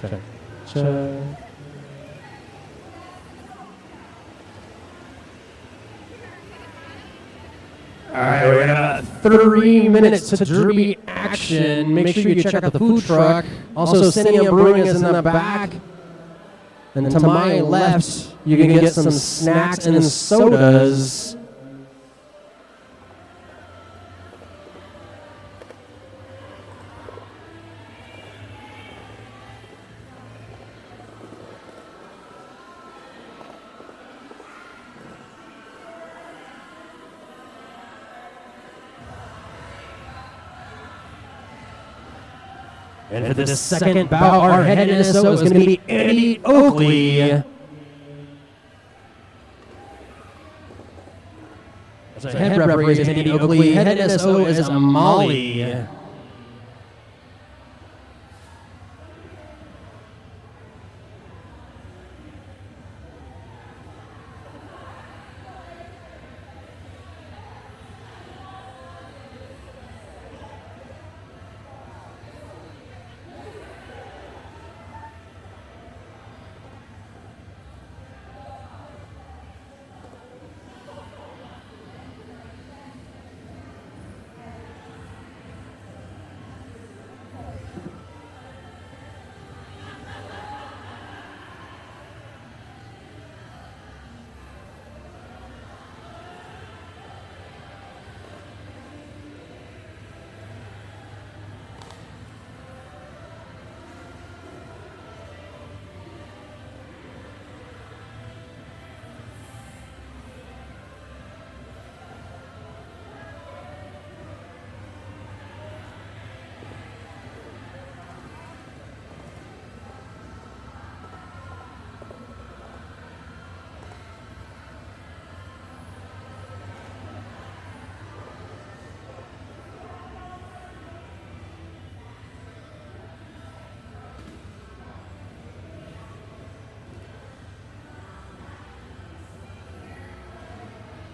Check. All right, we're gonna 3 minutes to derby action. Make sure you check out the food truck. Also, Cinia Brewing is in the back. And to my left, you can get some snacks and sodas. And for the second bout, our head NSO is going to be Andy Oakley. So head referee is Andy Oakley. Head NSO is Molly.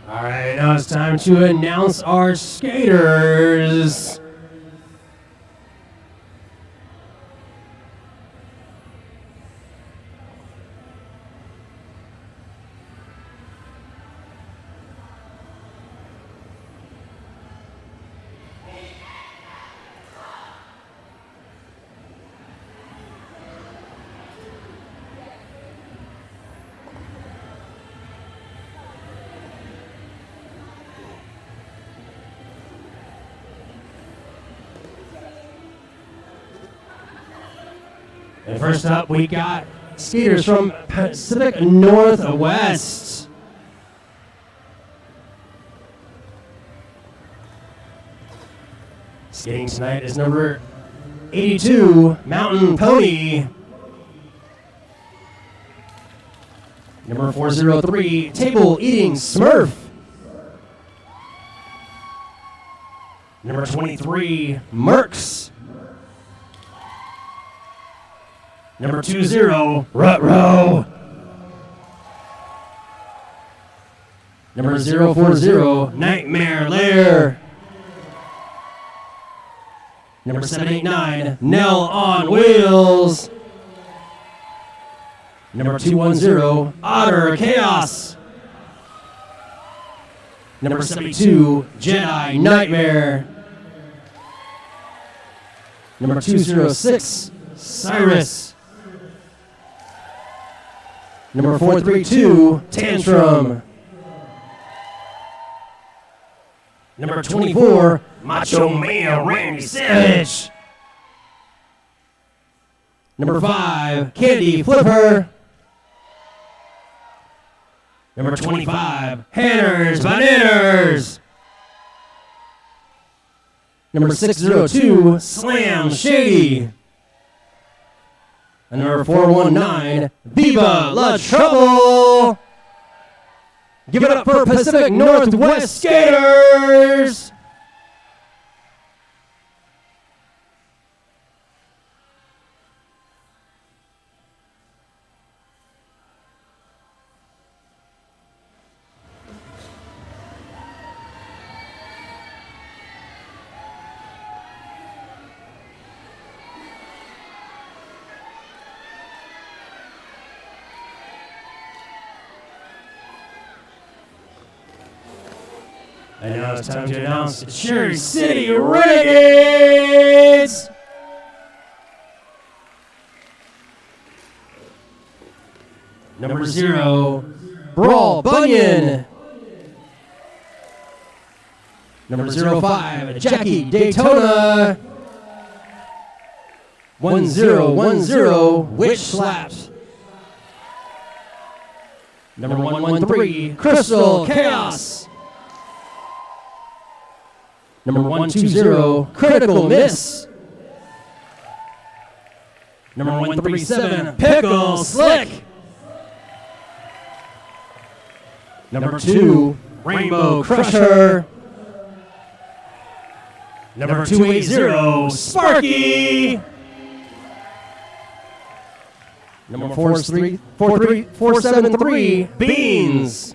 All right, now it's time to announce our skaters. And first up, we got skaters from Pacific Northwest. Skating tonight is number 82, Mountain Pony. Number 403, Table Eating Smurf. Number 23, Mercs. Number 20, Rut-Row. Number 040, Nightmare Lair. Number 789, Nell on Wheels. Number 210, Otter Chaos. Number 72, Jedi Nightmare. Number 206, Cyrus. Number 432, Tantrum. Number 24, Macho Man Randy Savage. Number 5, Candy Flipper. Number 25, Hanners Bananas. Number 602, Slam Shady. And number 419, Viva La Trouble! Give it up for Pacific Northwest Skaters! And now it's time to announce the Cherry City Renegades! Number 0, Brawl Bunyan. Number 05, Jackie Daytona. 1010, Witch Slaps. Number 113, Crystal Chaos. Number 120, Critical Miss. Number 137, Pickle Slick. Number 2, Rainbow Crusher. Number 280, Sparky. Number 473, Beans.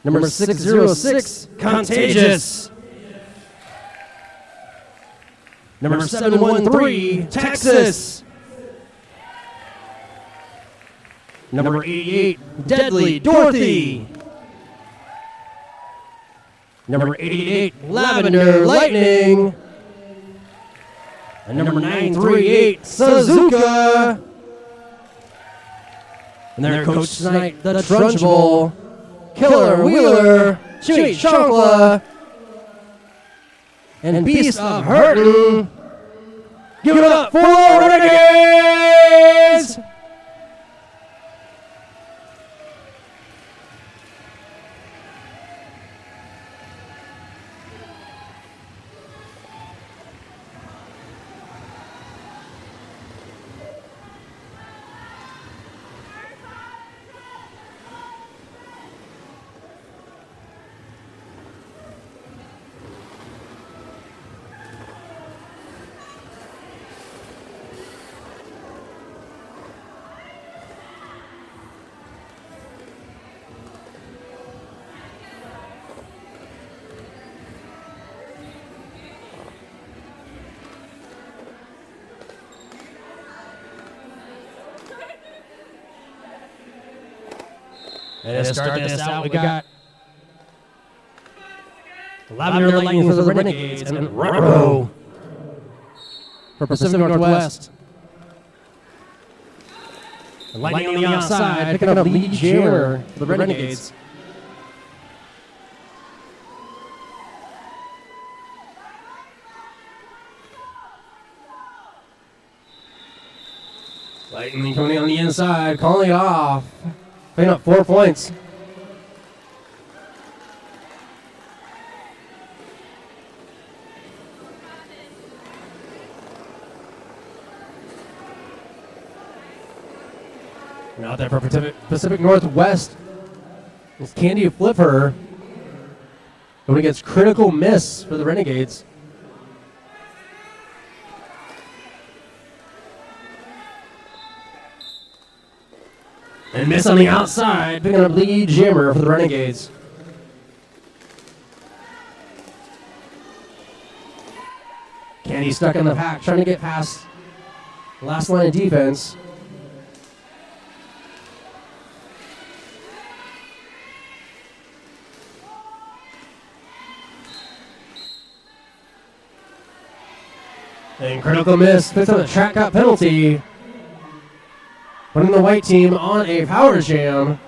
Number 606, Contagious. Number 713, Texas. Number 88, Deadly Dorothy. Number 88, Lavender Lightning. And number 938, Suzuka. And their coach tonight, the Trunchbull, Killer Wheeler, Chewy Chonkla, and Beast of Hurtin'. Give it up for Renegades! And to start this out, we got Lavender Lightning for the Renegades and Retro for Pacific Northwest. And Lightning on the outside, picking up lead jammer for the Renegades. Lightning coming on the inside, calling it off. Picking up 4 points. And out there for Pacific Northwest is Candy Flipper. Going against Critical Miss for the Renegades. And Miss on the outside, picking up lead jammer for the Renegades. Candy stuck in the pack, trying to get past the last line of defense. And Critical Miss picks up a track cut penalty, putting the white team on a power jam.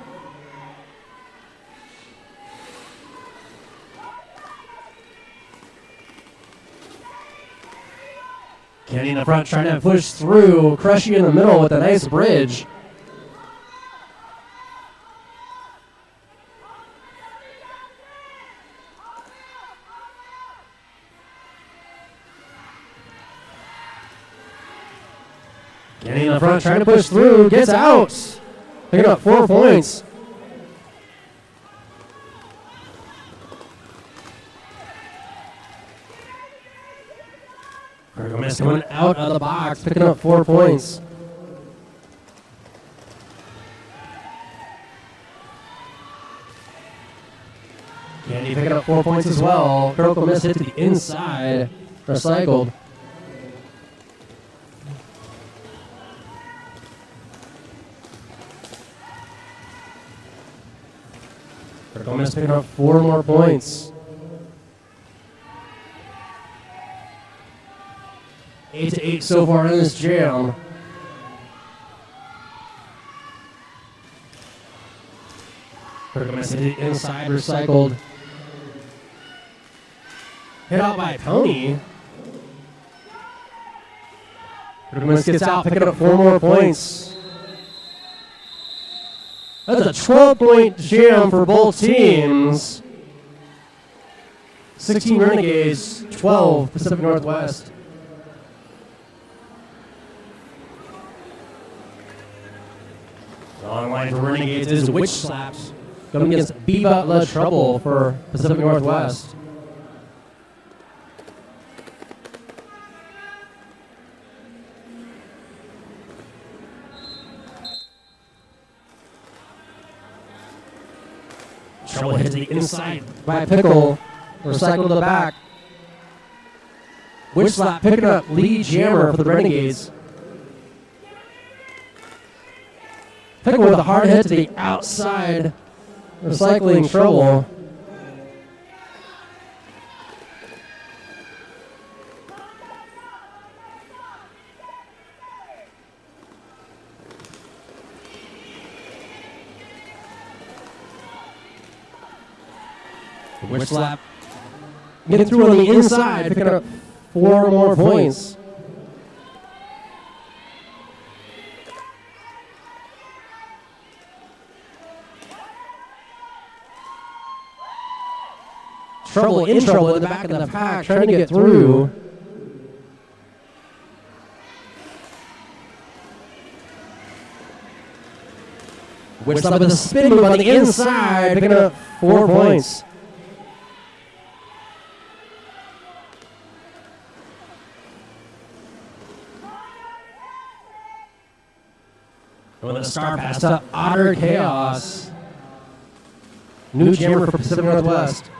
Kenny in the front trying to push through. Crushy in the middle with a nice bridge. Kenny in the front trying to push through. Gets out. Picking up 4 points. Critical Miss coming out of the box, picking up 4 points. Candy picking up 4 points as well. Critical Miss hit to the inside. Recycled. Critical Miss picking up 4 more points. 8-8 so far in this jam. Critical Miss hit it inside, recycled. Hit out by Pony. Critical Miss gets out, picking up 4 more points. That's a 12-point jam for both teams. 16 Renegades, 12 Pacific Northwest. Long line for Renegades is Witch Slaps. Coming against bout led Trouble for Pacific Northwest. Trouble hits the inside by Pickle. Recycle to the back. Witch Slap picking up lead jammer for the Renegades. Pickle with a hard hit to the outside. Recycling Trouble. Witch Slap getting through on the inside, picking up 4 more points. Trouble in the back of the pack, trying to get through. Witch Slap with a spin move on the inside, picking up 4 points. With a star pass to Otter Chaos. New jammer for Pacific Northwest.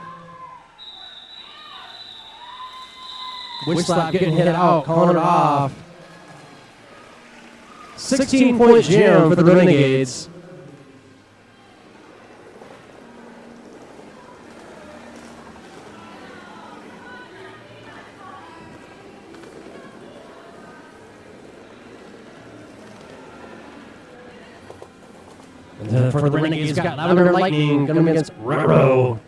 Witch Slap getting hit out, calling it off. 16-point jam for the Renegades. And for the Renegades, got Lavender Lightning coming against Railroad.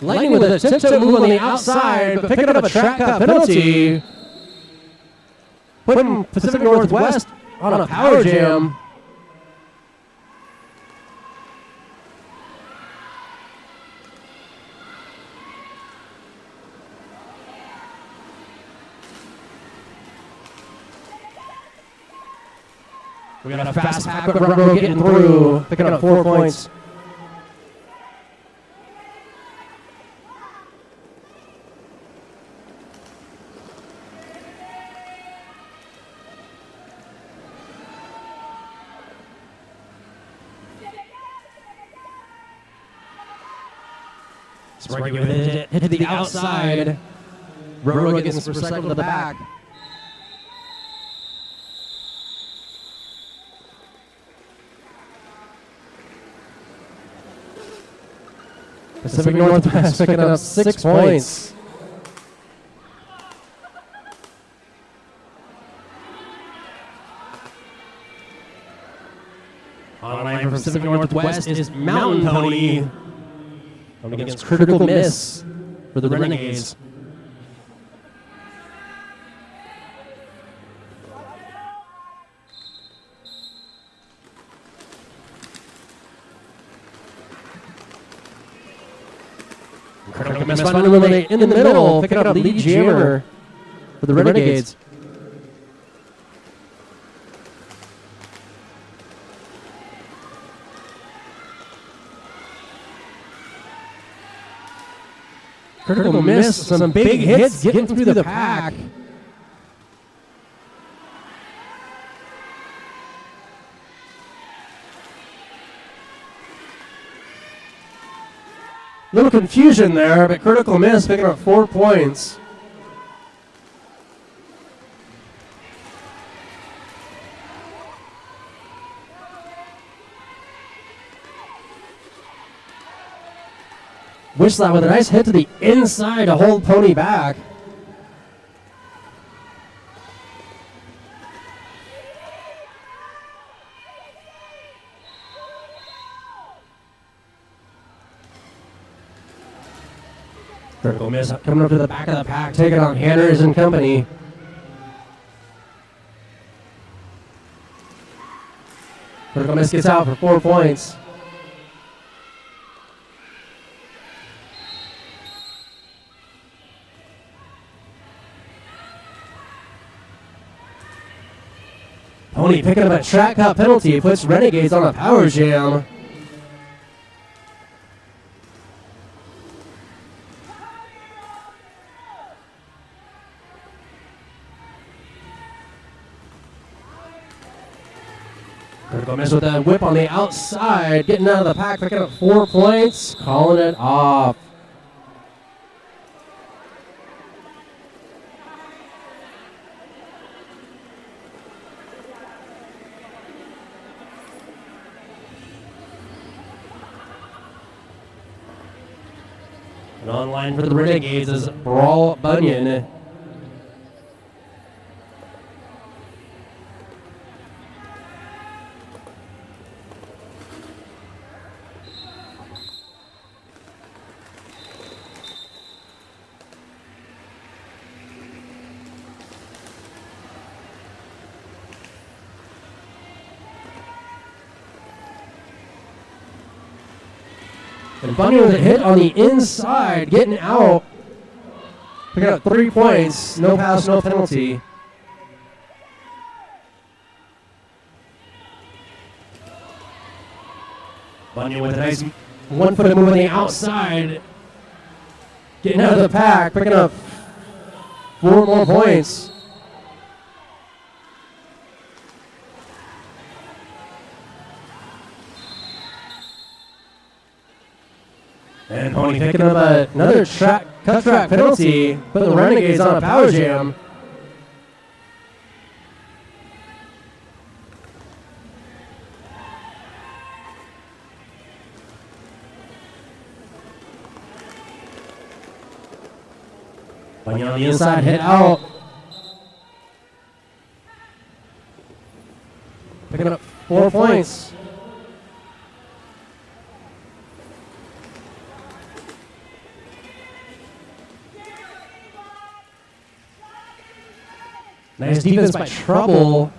Lightning with a tiptoe move on the outside, but picking up a track cut penalty. Putting Pacific Northwest on a power jam. We got a fast pack, but Railroad getting through, picking up 4 points. Sprite with it, hit to the outside. Railroad gets recycled to the back. Pacific Northwest picking up 6 points. Online for Pacific Northwest is Mountain Pony. Coming against Critical Miss for the Renegades. Critical Miss finally eliminate in the middle, picking up lead jammer for the Renegades. Critical Miss, some big hits getting through the pack. Little confusion there, but Critical Miss picking up 4 points. Wish slap with a nice hit to the inside to hold Pony back. Critical miss coming up to the back of the pack, taking on Hanners and company. Critical miss gets out for 4 points. Pony picking up a track cut penalty, puts Renegades on a power jam. Critical miss with that whip on the outside, getting out of the pack, picking up 4 points, calling it off. And online for the Renegades is Brawl Bunyan. And Bunyan with a hit on the inside, getting out. Picking up 3 points. No pass, no penalty. Bunyan with a nice one-footed move on the outside. Getting out of the pack, picking up 4 more points. And Pony picking up another cut track penalty, putting the Renegades on a power jam. Bunyan on the inside, hit out. Picking up 4 points. Nice defense by Trouble.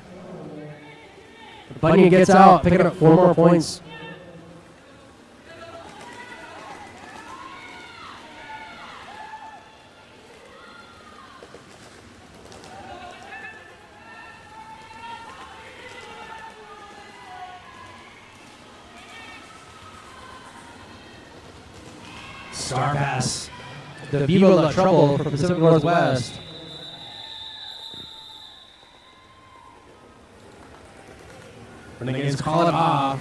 Bunyan gets out, picking up 4 more points. Star pass. The Vivo La Trouble for Pacific Northwest. Renegades call it off.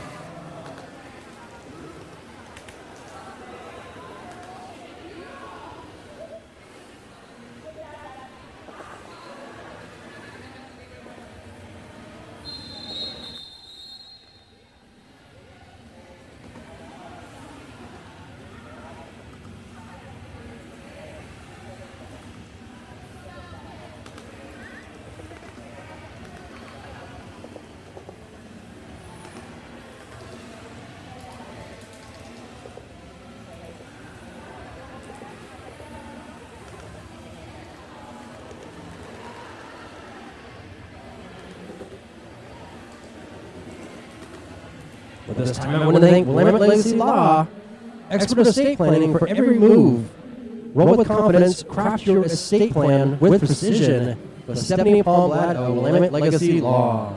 But this time I want to thank Limit Legacy Law, expert estate planning for every move. Roll with confidence, craft your estate plan with precision. With Stephanie Paul Blatt of Limit Legacy Law.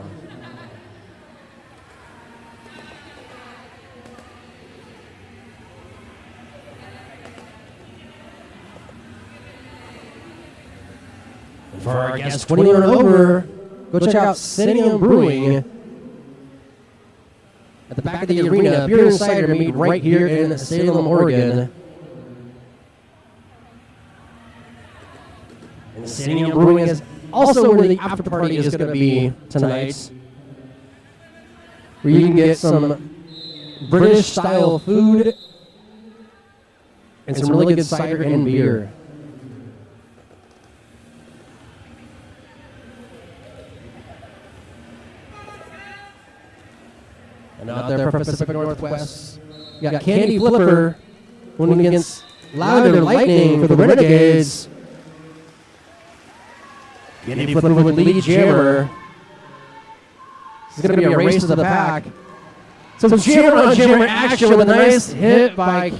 And for our guests 21 and over, go check out Cinnamon Brewing. At the back of the arena, beer and cider meet right here in Salem, Oregon. And Cinnamon Brewing is also where the after party is going to be tonight, where you can get some British-style food and some really good cider and beer. And out there for Pacific Northwest, you got Candy Flipper winning against Louder Lightning for the Renegades. Candy Flipper with lead jammer. This is going to be a race to the pack. Some jammer on jammer action with a nice hit by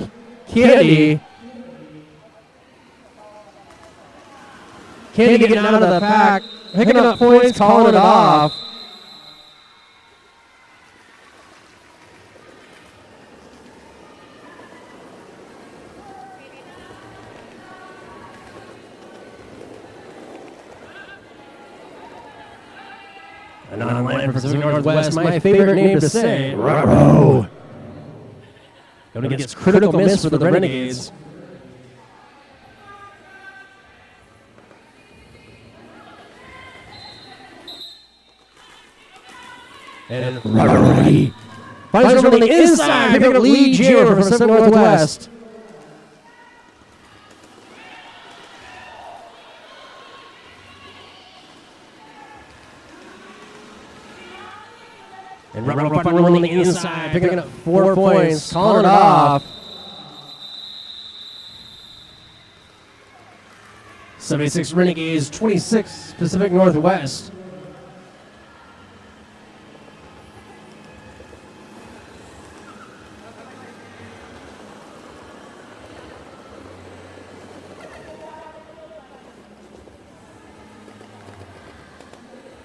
Candy. Candy getting out of the pack, picking up points, calling it off. And online for Pacific Northwest, my favorite name to say, Ruh-roh. Going against critical miss for the Renegades. And Ruh-roh finds over the inside, picking up lead jammer for Pacific Northwest. And Ruh-roh finally on the inside, picking up 4 points, calling it off. 76 Renegades, 26 Pacific Northwest.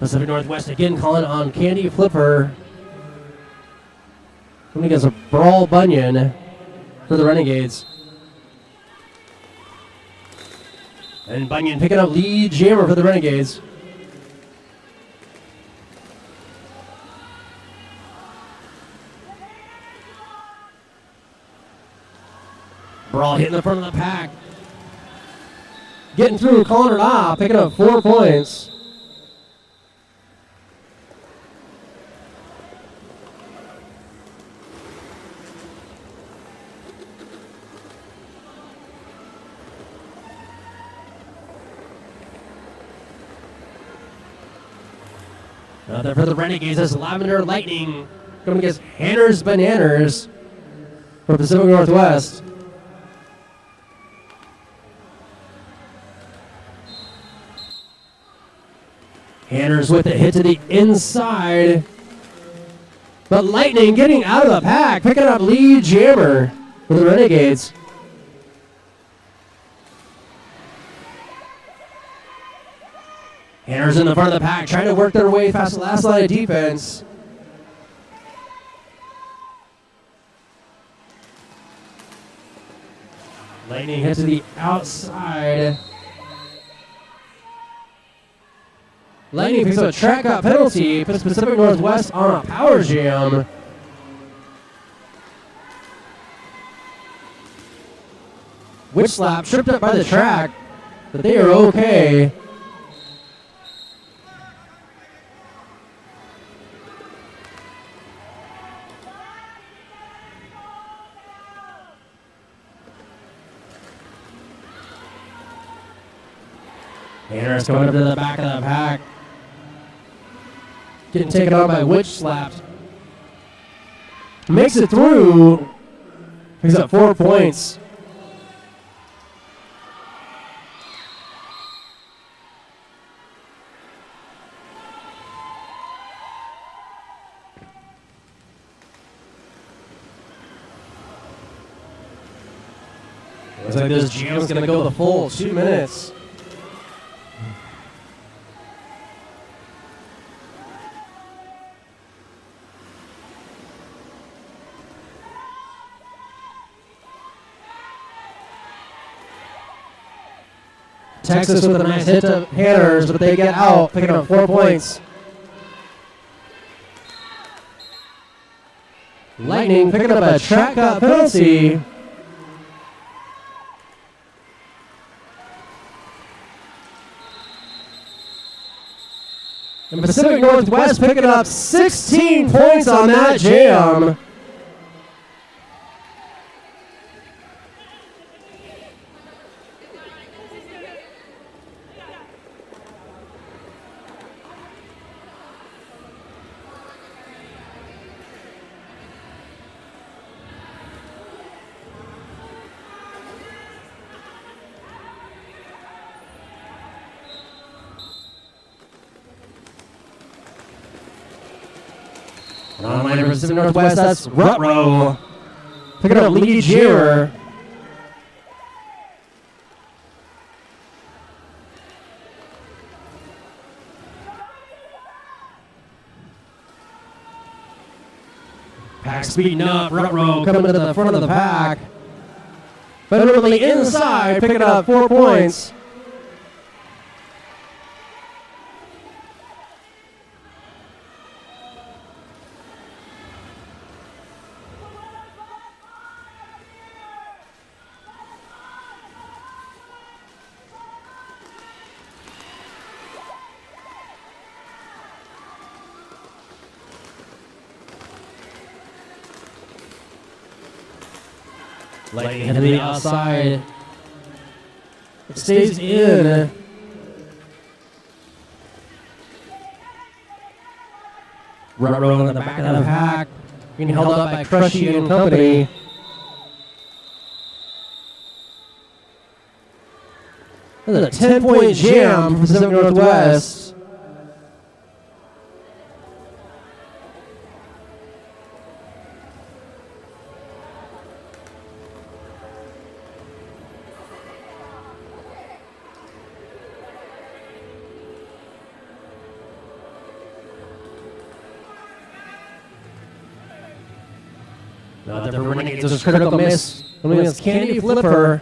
Pacific Northwest again calling on Candy Flipper. Coming against a Brawl Bunyan for the Renegades. And Bunyan picking up lead jammer for the Renegades. Brawl hitting the front of the pack. Getting through, calling it off, picking up 4 points. There for the Renegades is Lavender Lightning going against Hanner's Bananas for Pacific Northwest. Hanner's with the hit to the inside. But Lightning getting out of the pack, picking up lead jammer for the Renegades. Hanner's in the front of the pack, trying to work their way past the last line of defense. Lightning hit to the outside. Lightning picks up a track out penalty, puts Pacific Northwest on a power jam. Witch slap tripped up by the track, but they are okay. Hanner's going up to the back of the pack. Getting taken on by Witch slapped. Makes it through. Picks up 4 points. Looks like this jam's going to go the full 2 minutes. Texas with a nice hit to Hanner's, but they get out, picking up 4 points. Lightning picking up a track out penalty. And Pacific Northwest picking up 16 points on that jam. Online for Pacific Northwest, that's Rutro. Picking up lead jammer. Pack speeding up, Rutro coming to the front of the pack. But over the inside, picking up 4 points. Lightning to the outside. It stays in. Rutro in the back of the pack. Being held up by Crushy and company. This is a 10-point jam for Pacific Northwest. Not the Renegades, this is critical miss. It's Candy Flipper.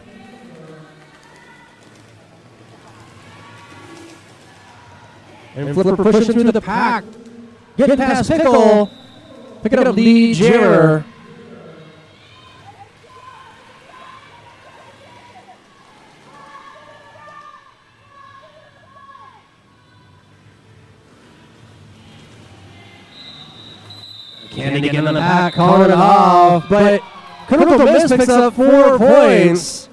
And Flipper pushing through the pack. Getting past Pickle. Picking up lead jammer. Candy getting in the back, calling it off, but Critical Miss picks up 4 points.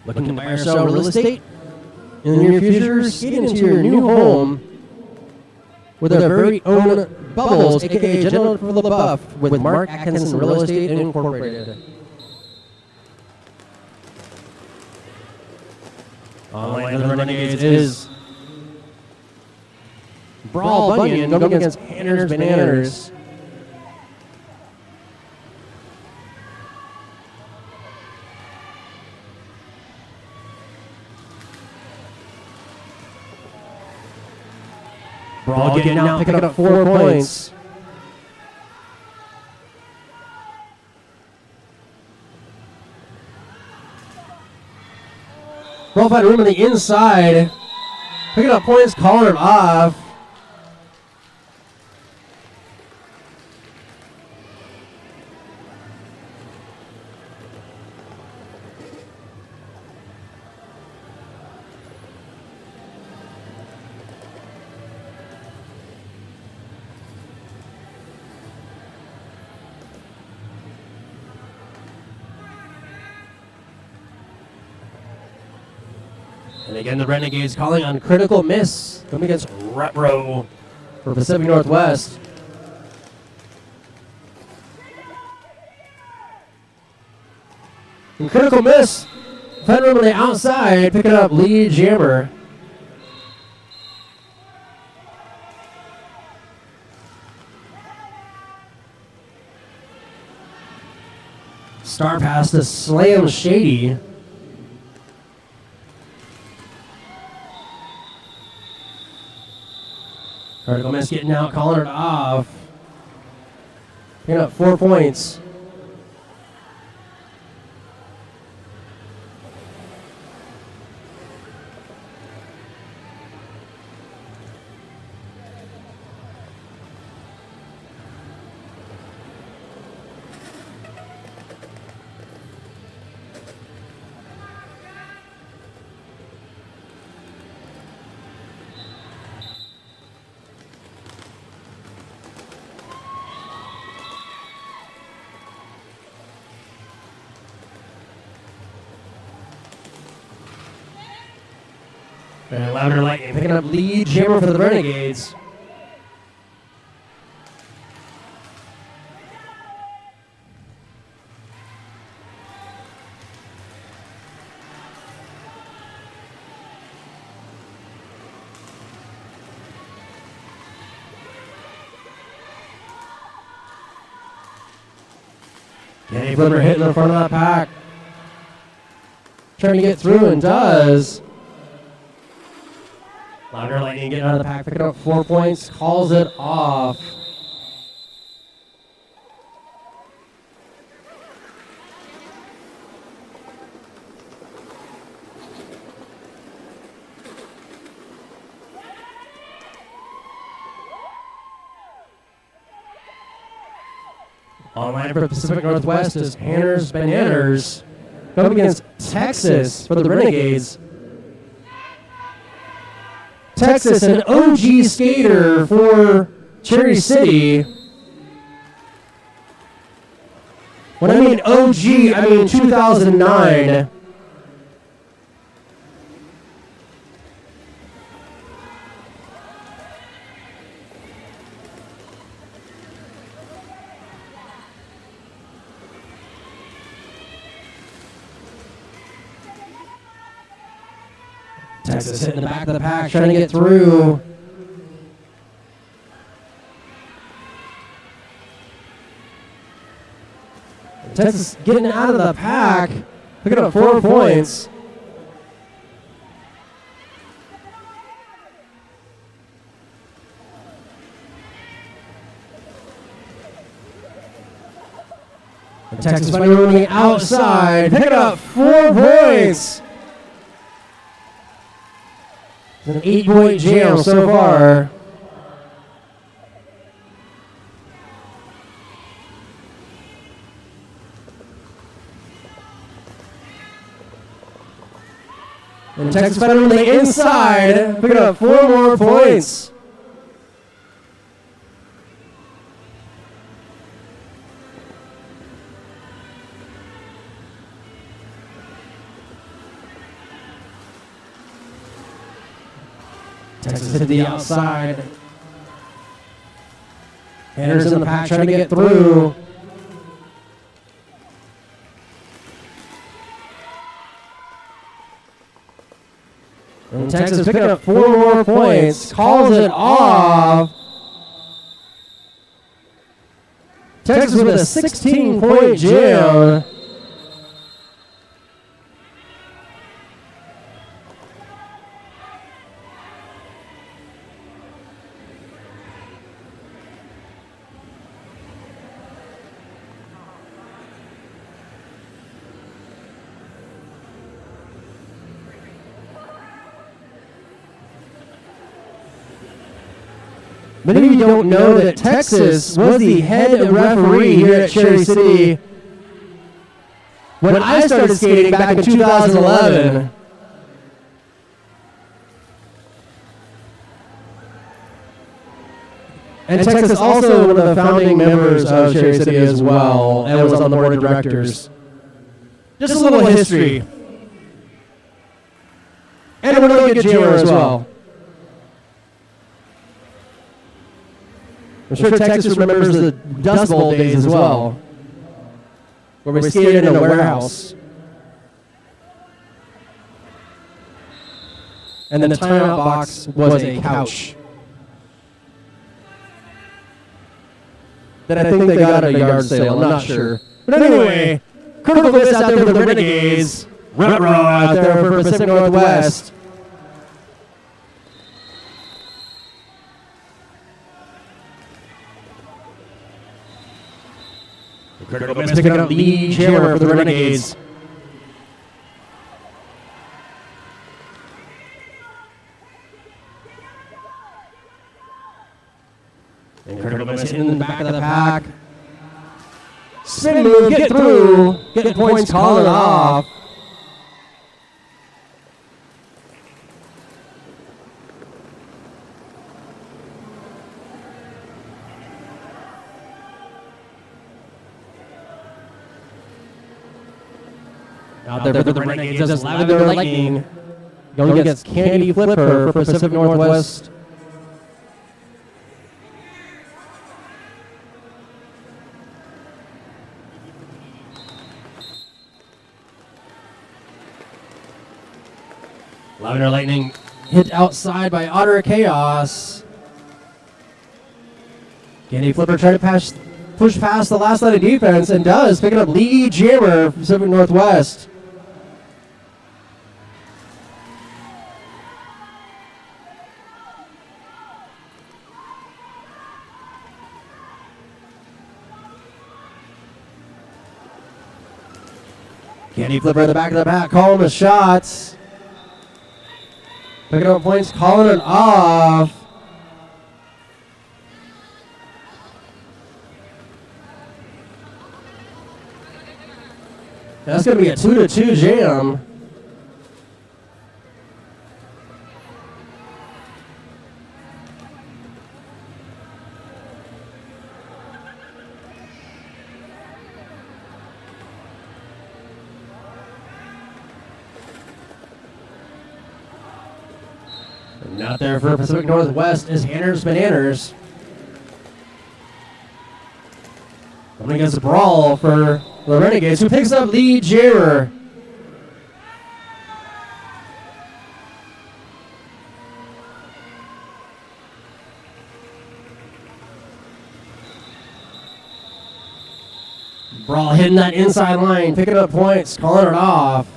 Looking to buy or sell real estate in the near future, skate into your new home with our very own Bubbles, aka General for the Buff, with Mark Atkinson Real Estate Incorporated. Online for the Renegades is Brawl Bunyan going against Hanners Bananas. Brawl getting out, picking up 4 points. Brawl find room on the inside. Picking up points, calling it off. And again, the Renegades calling on Critical Miss, coming against Retro for Pacific Northwest. And Critical Miss, find room on the outside, picking up lead jammer. Star pass to Slam Shady. Critical Miss getting out, calling it off. Picking up 4 points. And Louder Lightning picking up lead jammer for the Renegades. Candy Flipper hitting the front of that pack. Trying to get through and does. Lavender Lightning getting out of the pack, picking up 4 points, calls it off. Online for Pacific Northwest is Hanners Bananas going against Texas for the Renegades. Texas, an OG skater for Cherry City. When I mean OG, I mean 2009. Texas hitting the back of the pack, trying to get through. Texas getting out of the pack, picking up 4 points. And Texas finally moving outside, picking up 4 points. An 8-point jam so far. And Texas finally on the inside, picking up 4 more points. Texas hit the outside. Hanners in the pack trying to get through. And Texas picking up 4 more points. Calls it off. Texas with a 16-point jam. Many of you don't know that Texas was the head referee here at Cherry City when I started skating back in 2011. And Texas is also one of the founding members of Cherry City as well, and was on the board of directors. Just a little history. And a really good jammer as well. I'm sure Texas remembers the Dust Bowl days as well, where we skated in a warehouse. And then the timeout box was a couch that I think they got at a yard sale, I'm not sure. But anyway, critical miss out there for the Renegades. Ruh-roh out there for Pacific Northwest. Critical miss picking up lead jammer for the Renegades. And critical miss in the back of the pack. Spin move, get through, getting points, calling it off. Out there for the Renegades is Lavender Lightning going against Candy Flipper for Pacific Northwest. Lavender Lightning hit outside by Otter Chaos. Candy Flipper trying to pass push past the last line of defense and does, picking up Lee Jammer from Pacific Northwest. Candy Flipper in the back of the pack, calling the shots. Picking up points, calling it off. That's going to be a 2-2 jam. And out there for Pacific Northwest is Hanners Bananas. Coming against a brawl for the Renegades, who picks up Lee Jammer. Brawl hitting that inside line, picking up points, calling it off.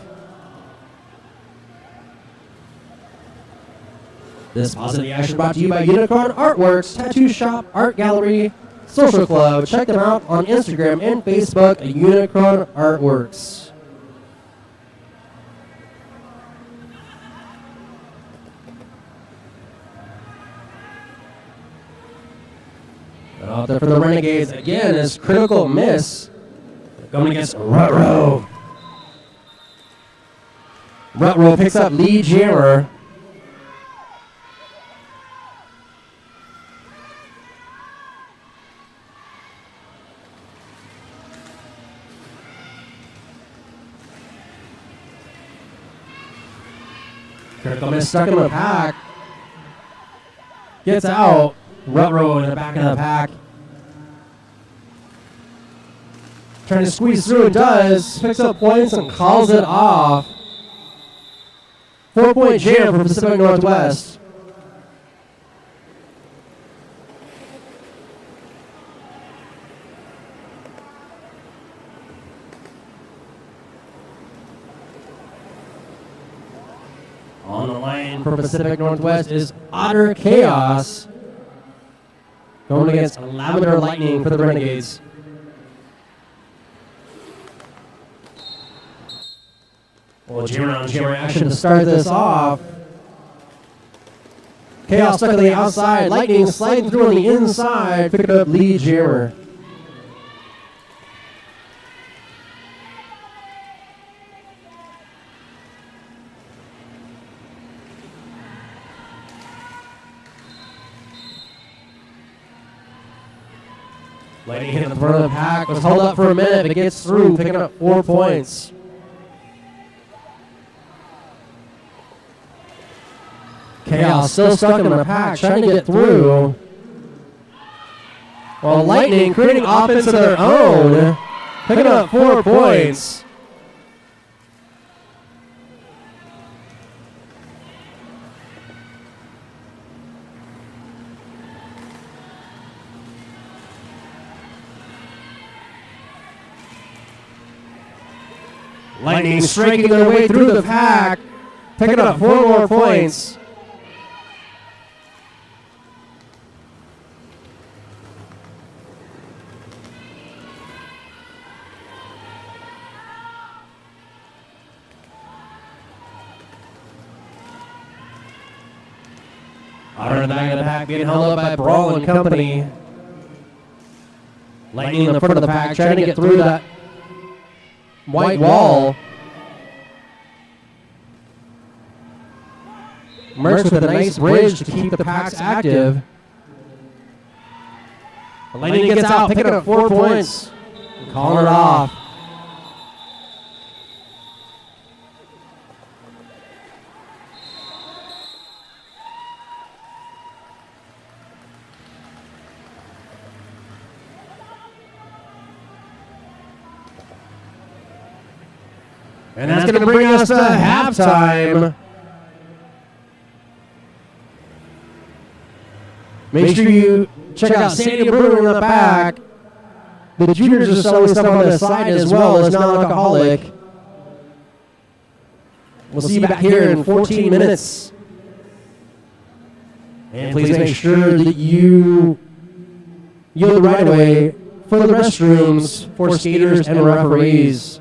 This positive action brought to you by Unicorn Artworks, Tattoo Shop, Art Gallery, Social Club. Check them out on Instagram and Facebook at Unicorn Artworks. Out there for the Renegades again is Critical Miss. Going against Rutro. Rutro picks up Lee Jammer. Critical Miss stuck in the pack. Gets out. Rutro in the back of the pack. Trying to squeeze through, it does. Picks up points and calls it off. 4-point jam for Pacific Northwest. On the line for Pacific Northwest is Otter Chaos. Going against Lavender Lightning for the Renegades. Well, jammer on jammer action to start this off. Chaos stuck on the outside. Lightning sliding through on the inside. Picking up Lee Jammer. Lightning hit in the front of the pack. Was held up for a minute, but gets through, picking up 4 points. Chaos still stuck in the pack, trying to get through. While Lightning creating offense of their own, picking up 4 points. Lightning striking their way through the pack, picking up 4 more points. Otter in the back of the pack being held up by Brawl and Company. Lightning in the front of the pack trying to get through that white wall. Mercs with a nice bridge to keep the packs active. Lightning gets out, picking up 4 points. And calling it off. And that's going to bring us to halftime. Make sure you check out Sandy Brewing in the back. The juniors are selling stuff on the side as well. It's non-alcoholic. We'll see you back here in 14 minutes. And please make sure that you yield the right of way for the restrooms for skaters and referees.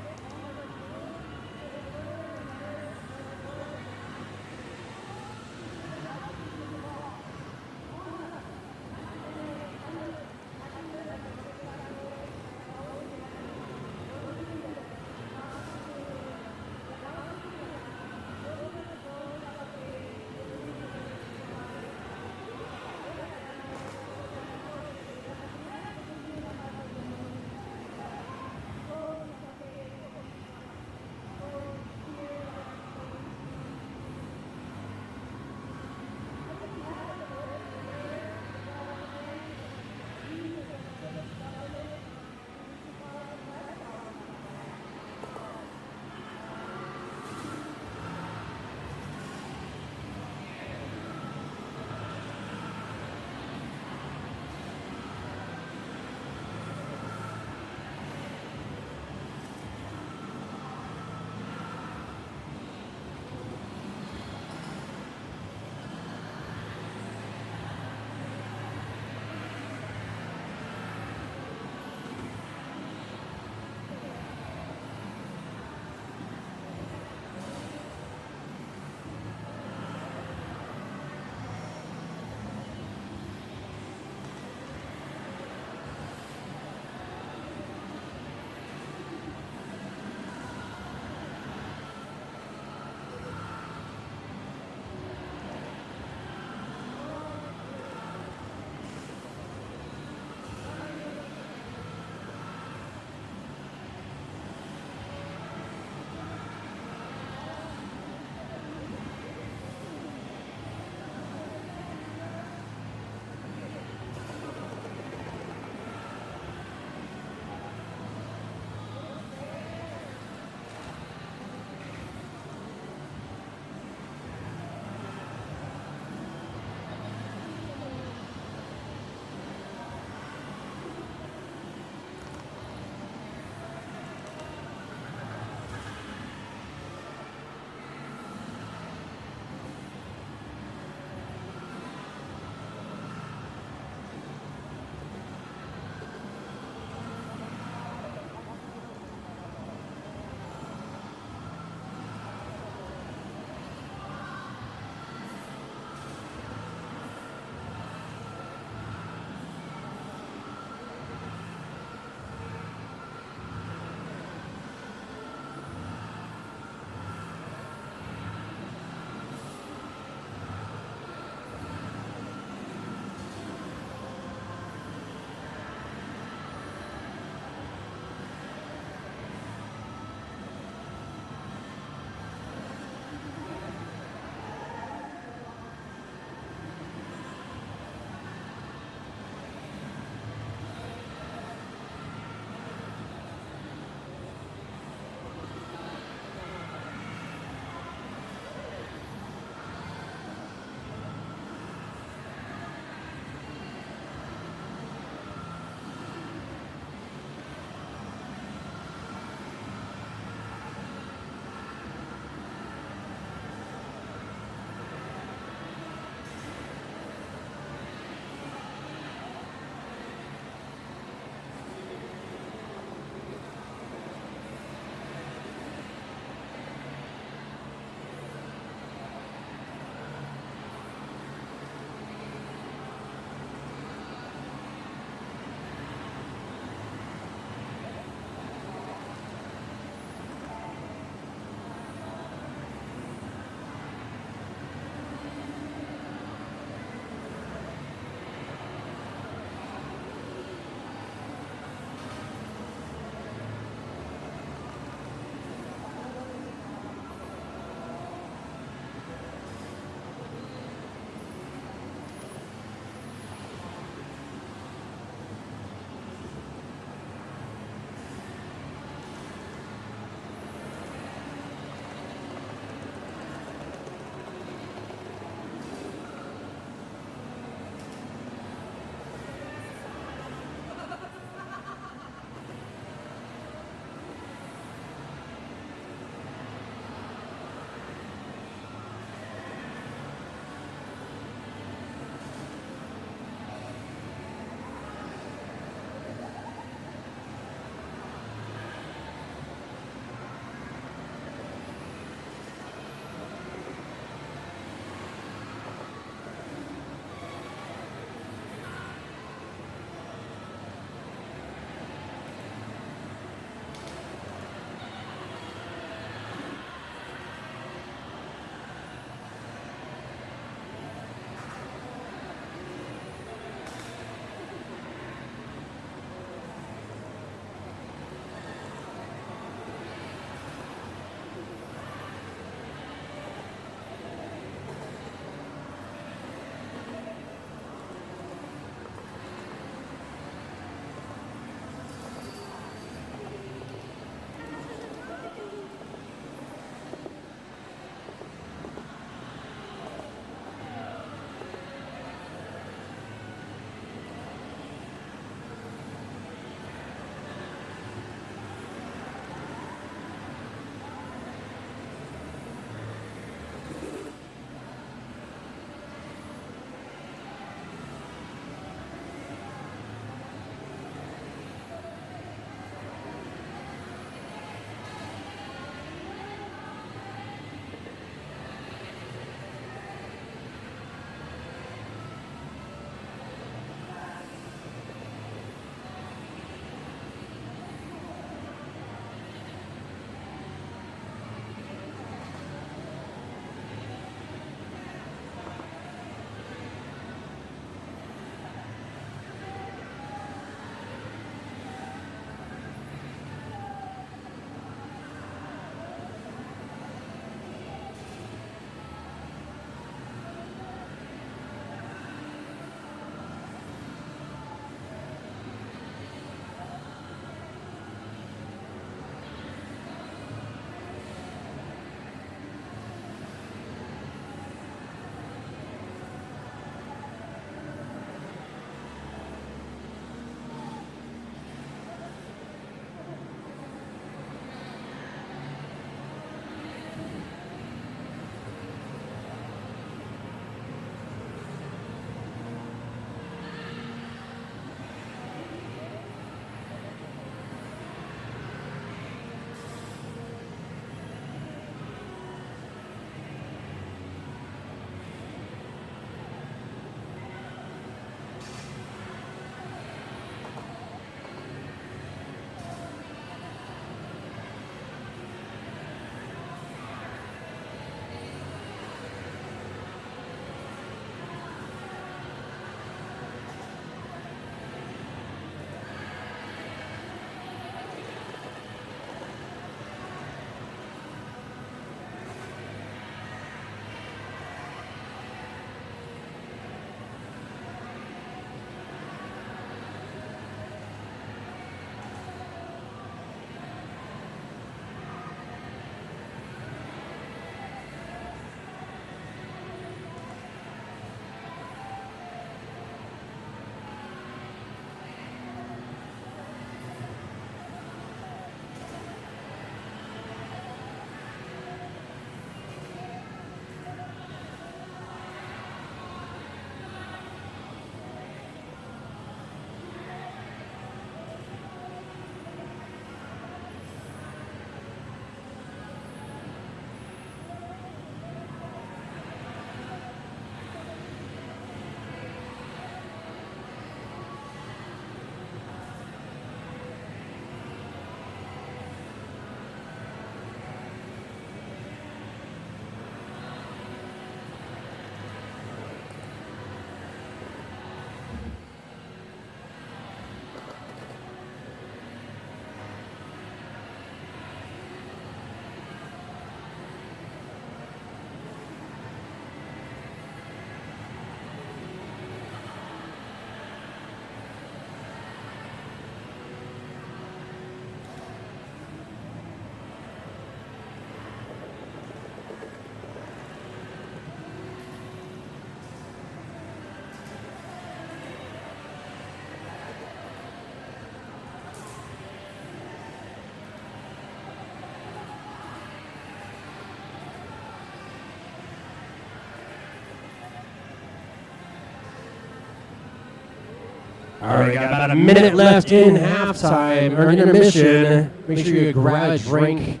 All right, got about a minute left in halftime or intermission. Make sure you grab a drink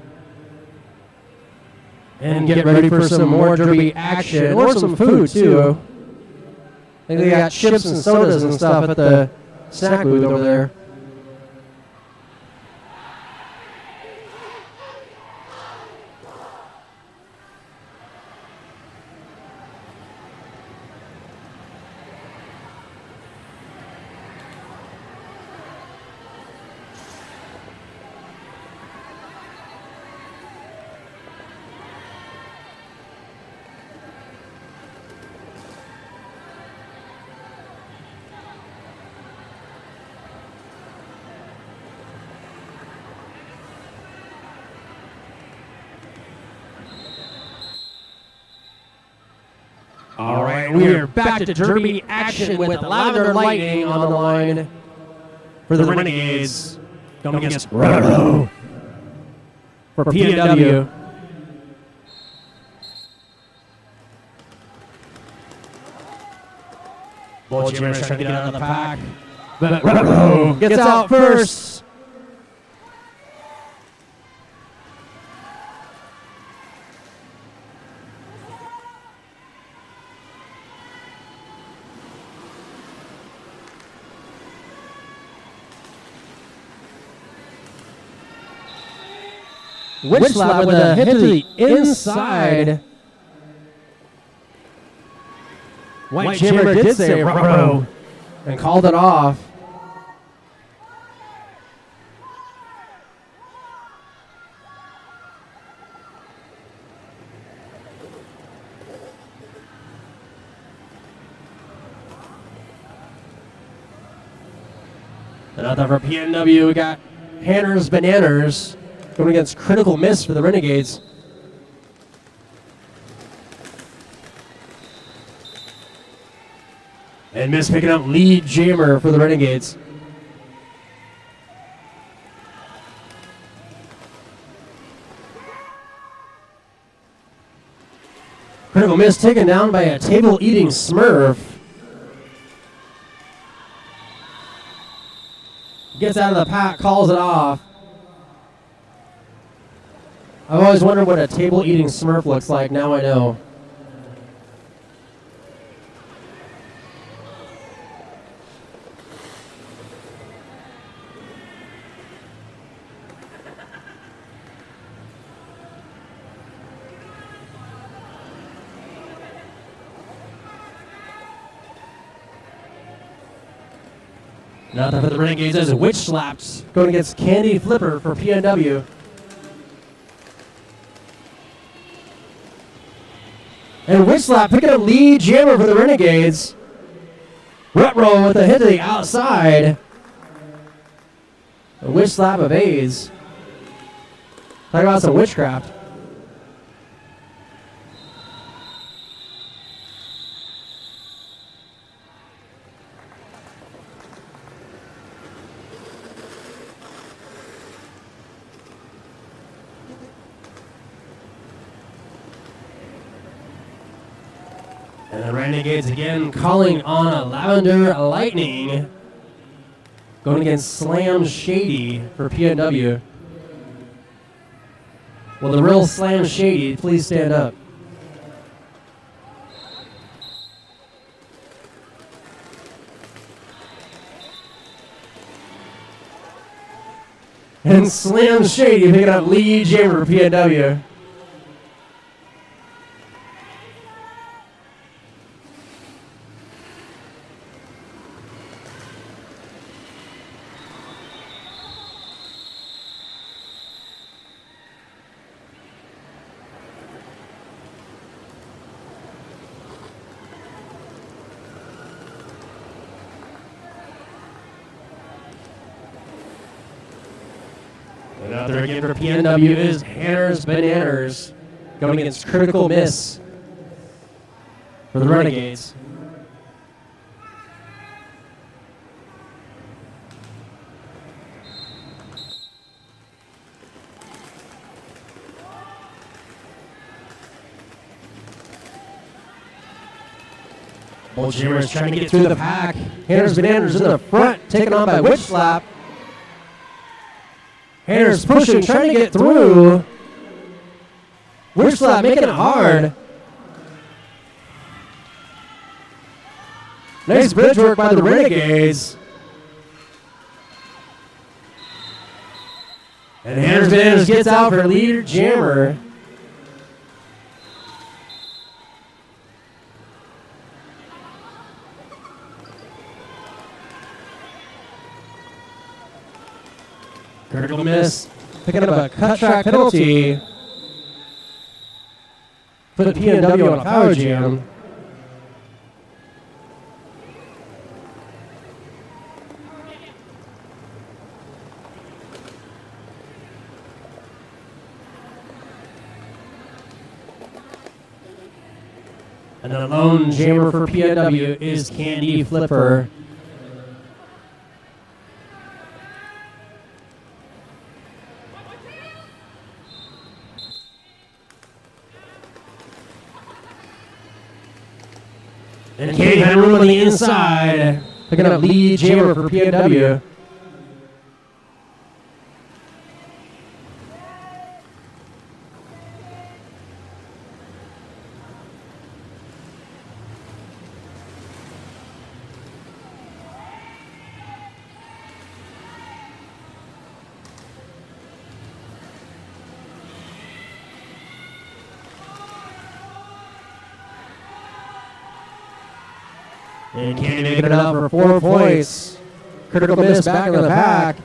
and get ready for some more derby action or some food too. I think they got chips and sodas and stuff at the snack booth over there. All right, we are back to derby action with Lavender Lightning on the line for the Renegades going against Roro for PNW. Bolt Jimmer's trying to get out of the pack, but Roro gets out first. Witch slap with a hit to the inside. White Jammer did say Roro and called it off. Another for PNW, we got Hanners Bananas going against Critical Miss for the Renegades. And Miss picking up lead jammer for the Renegades. Critical Miss taken down by a table-eating Smurf. Gets out of the pack, calls it off. I've always wondered what a table-eating Smurf looks like. Now I know. Nothing for the Renegades as Witch slaps going against Candy Flipper for PNW. And Witch slap picking up lead jammer for the Renegades. Rut roll with a hit to the outside. A Witch slap evades. Talk about some witchcraft. And the Renegades again calling on a Lavender Lightning. Going against Slam Shady for PNW. Will the real Slam Shady please stand up? And Slam Shady picking up lead jammer for PNW. Another again for PNW is Hanners Bananas going against Critical Miss for the Renegades. Bolt Jammer is trying to get through the pack. Hanners Bananas in the front. taken on by Witch Slap. Hanners pushing, trying to get through. Witch Slap making it hard. Nice bridge work by the Renegades. And Hanners Bananas gets out for leader jammer. Critical miss, picking up a cut track penalty. Put the PNW on a power jam. And the lone jammer for PNW is Candy Flipper. And Candy had room on the inside, picking up lead jammer for PNW. And Candy making it up for 4 points. Critical miss back in the pack.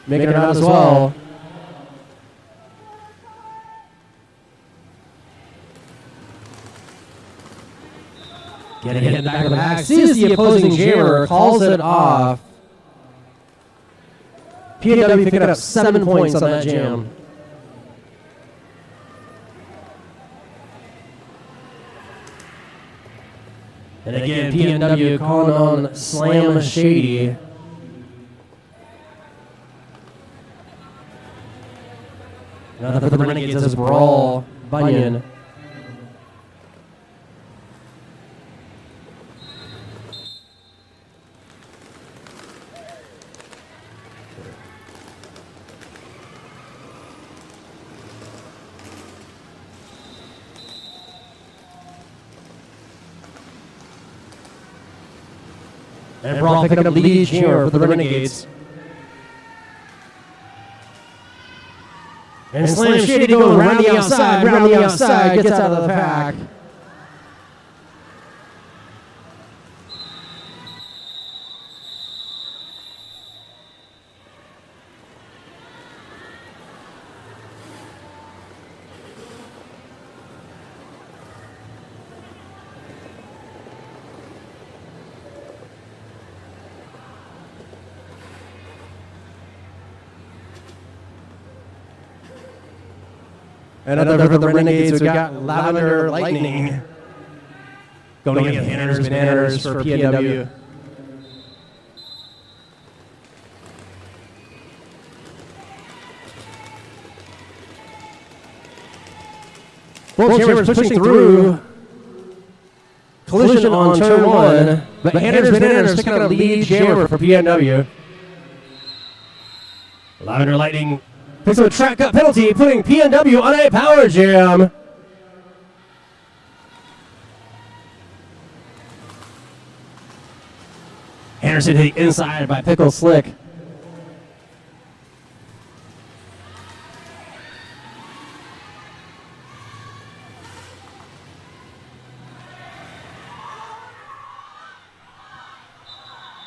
Making it out as well. Getting it back in the pack. Sees the opposing jammer, calls it off. PNW picking up 7 points on that jam. And again, PNW calling on Slam Shady. Now for the Renegades is Brawl Bunyan. And Brawl picking up lead here for the Renegades. And Slam Shady going around the outside, gets out of the pack. And another for the Renegades, we got Lavender Lightning. Going against Hanners Bananas for PNW. Both jammers pushing through. Collision on turn 1. But Hanners Bananas picking up lead jammer for PNW. Lavender Lightning picks up a track cut penalty, putting PNW on a power jam. Anderson hit the inside by Pickle Slick.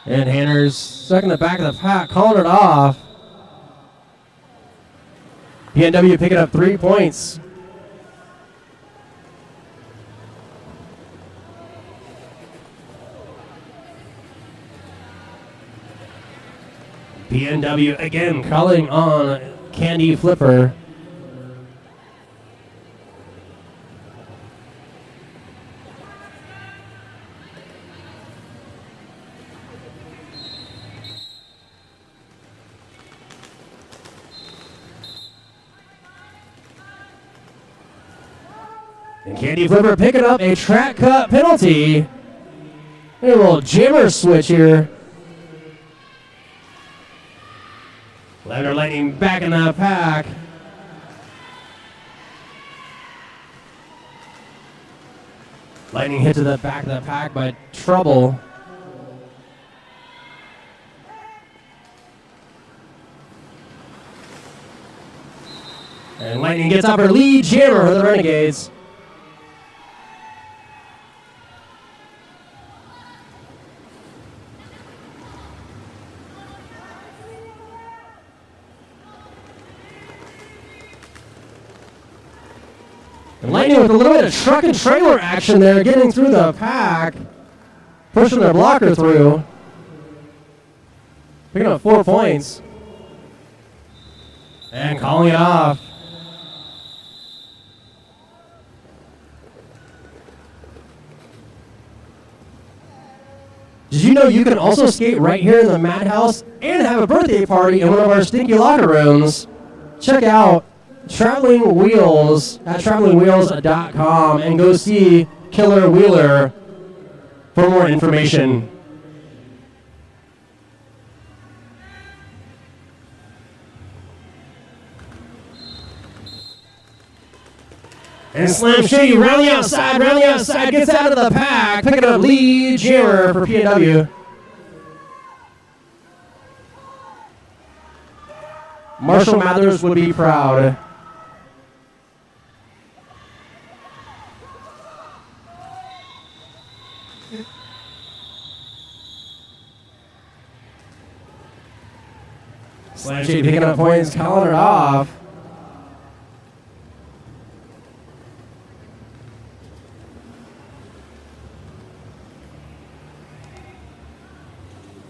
And Hanners stuck in the back of the pack, calling it off. PNW picking up 3 points. PNW again calling on Candy Flipper. And Candy Flipper picking up a track cut penalty. A little jammer switch here. Lavender Lightning back in the pack. Lightning hit to the back of the pack by Trouble. And Lightning gets up her lead jammer for the Renegades. And Lightning with a little bit of truck and trailer action there, getting through the pack, pushing their blocker through, picking up 4 points, and calling it off. Did you know you can also skate right here in the Madhouse and have a birthday party in one of our stinky locker rooms? Check out Traveling Wheels at travelingwheels.com and go see Killer Wheeler for more information. And Slam Shady round the outside, gets out of the pack, picking up lead jammer for PNW. Marshall Mathers would be proud. Slam Shady picking up points, calling it off.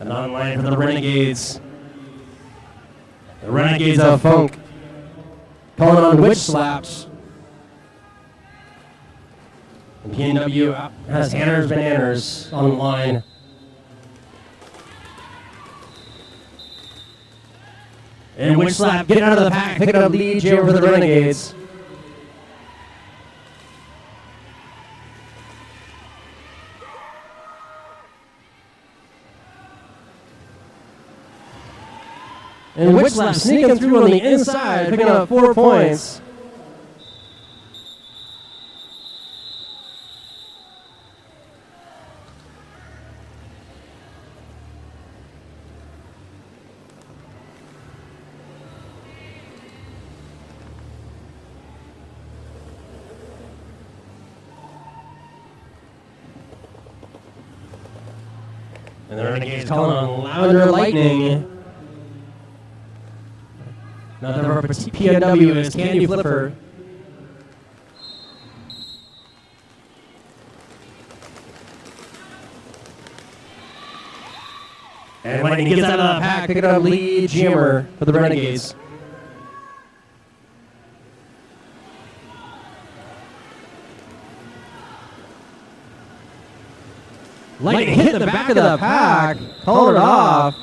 And online for the Renegades. The Renegades of Funk. Calling on witch slaps. And PNW has Hanners Bananas on the line. And witch slap getting out of the pack, picking up lead jammer for the Renegades. And witch slap sneaking through on the inside, picking up 4 points. And the Renegades calling on Lavender Lightning. Another PNW is Candy Flipper. And Lightning gets out of the pack, picking up lead jammer for the Renegades. Lightning hit the back of the pack, calling it off.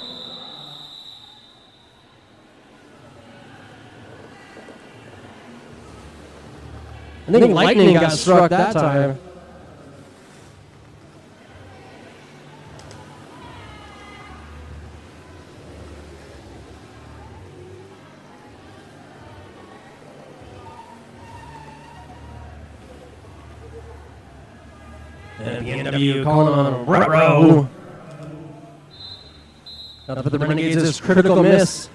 I think Lightning got struck that time. And PNW calling on Retro. Now for the Renegades is critical miss.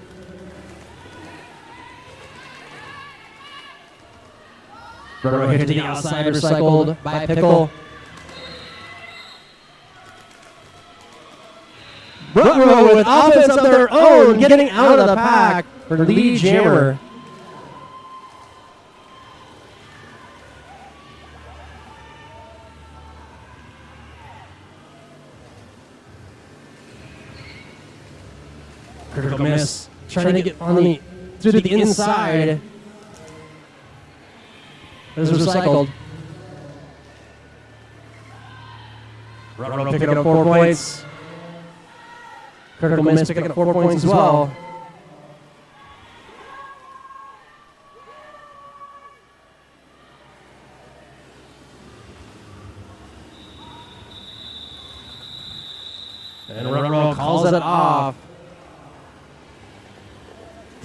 Retro hit to the outside, recycled by Pickle. Retro with offense of their own, getting out of the pack for lead jammer. Critical miss, trying to get on the through the inside. This was recycled. Retro picking up 4 points. Critical miss picking up 4 points as well. And Retro calls it off.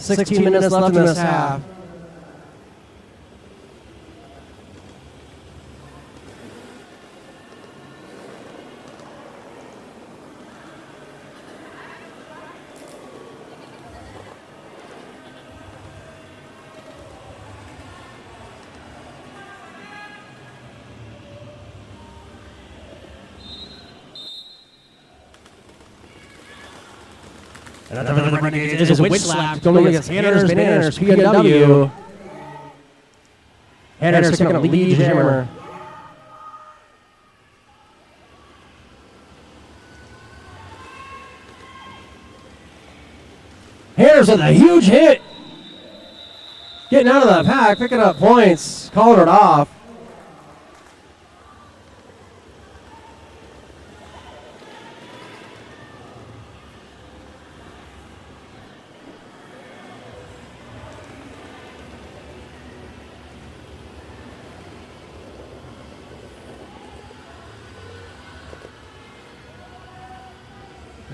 16 minutes left in this half. Another for the Renegades is a witch slap going against Hanners, Bananas, PNW. Hanners picking up lead jammer. Hanners with a huge hit. Getting out of the pack, picking up points, calling it off.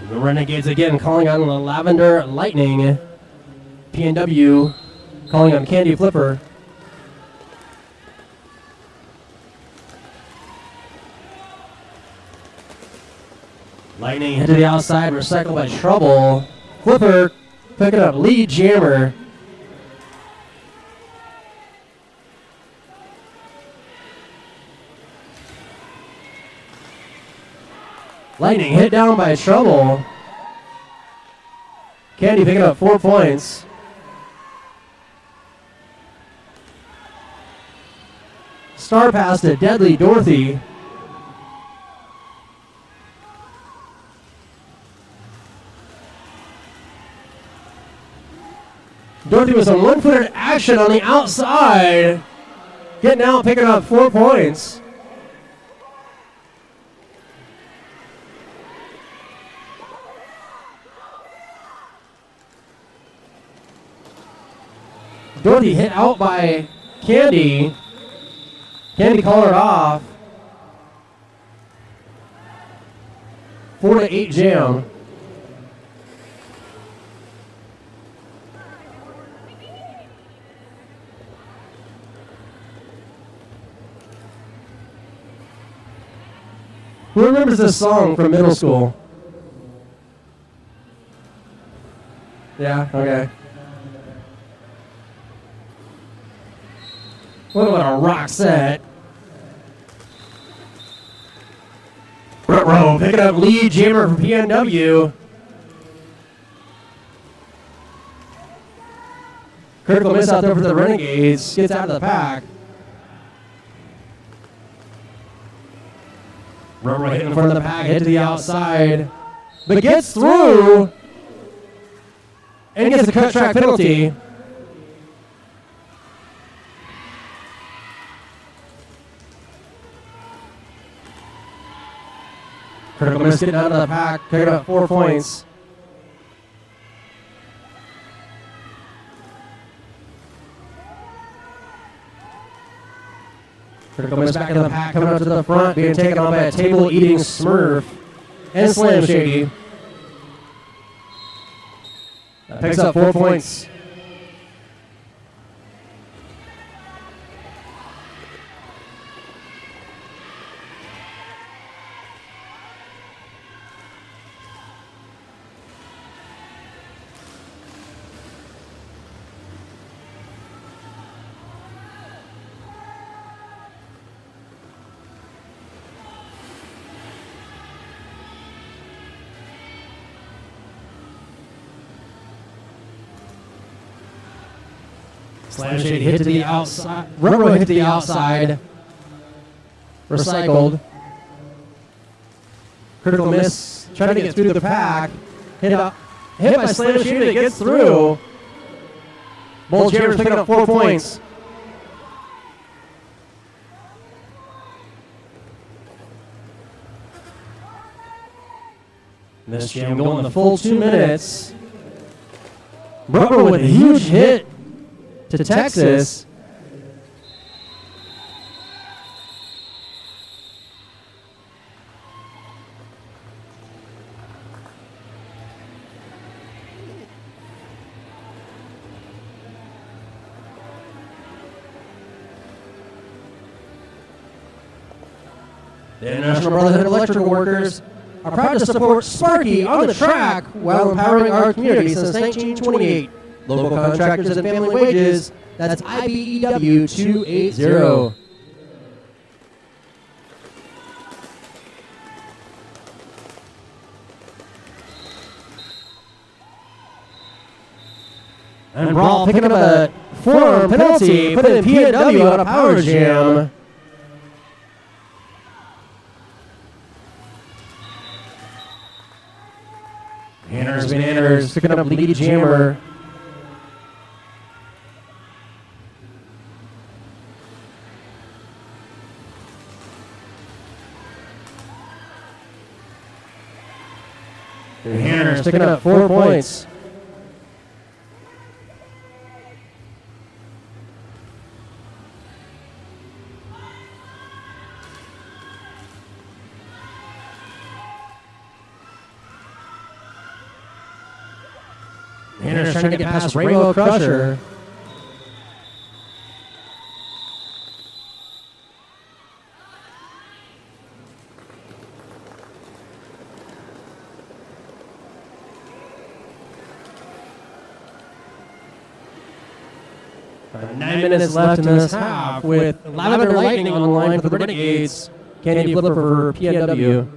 The Renegades again calling on the Lavender Lightning. PNW calling on Candy Flipper. Lightning hit to the outside, recycled by Trouble. Flipper picking up lead jammer. Lightning hit down by Trouble. Candy picking up 4 points. Star pass to Deadly Dorothy. Dorothy with some one-footed action on the outside. Getting out, picking up 4 points. Dorothy hit out by Candy. Candy called it off. 4-8 jam. Who remembers this song from middle school? Yeah, okay. What about a rock set? Row picking up lead jammer for PNW. Critical miss out there for the Renegades. Gets out of the pack. Row hit in front of the pack, hit to the outside. But gets through. And gets a cut track penalty. Critical miss getting out of the pack, picking up 4 points. Critical miss back in the pack, coming up to the front, being taken on by a table-eating Smurf and Slam Shady. That picks up 4 points. Slam Shade hit to the outside. Row hit to the outside. Recycled. Critical miss. Trying to get through the pack. Hit by Slam Shade. It gets through. Both jammers picking up 4 points. This jam going the full 2 minutes. Rubber with a huge hit to Texas. The International Brotherhood of Electrical Workers are proud to support Sparky on the track while empowering our community since 1928. Local contractors and family wages. That's IBEW 280. And Brawl picking up a forearm penalty, putting PNW on a power jam. Banners picking up lead jammer. Hanners picking up 4 points. Hanners trying to get past Rainbow Crusher. Nine minutes left in this half with Lavender Lightning on the line for the Renegades. Candy Flipper for PNW.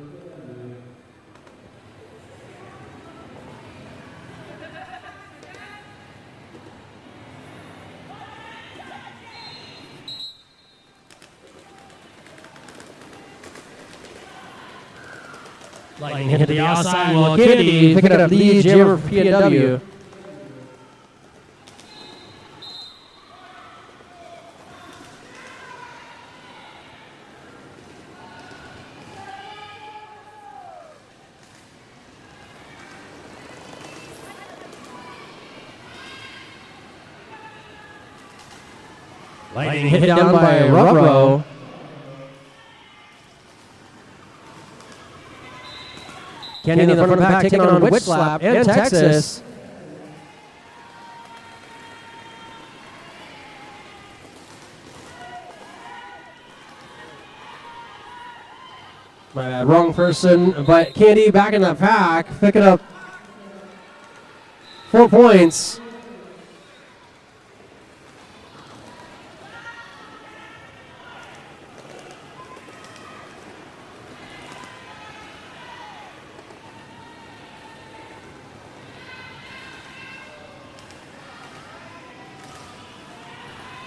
Lightning hit the outside while Candy picking up lead jammer for PNW. Lightning hit down by Rubro. Candy in the front of the pack taking on Witch Slap and Texas. My bad, wrong person, but Candy back in the pack, picking up 4 points.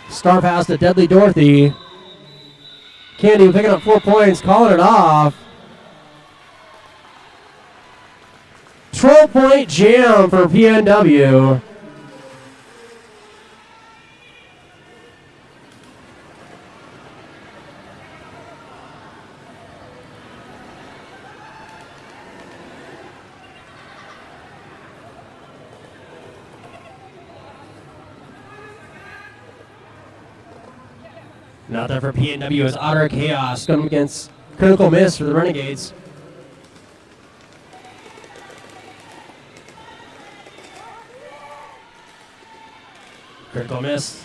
Star pass to Deadly Dorothy. Candy picking up 4 points, calling it off. 12-point jam for PNW. Not there for PNW as Otter Chaos coming against Critical Miss for the Renegades. Critical Miss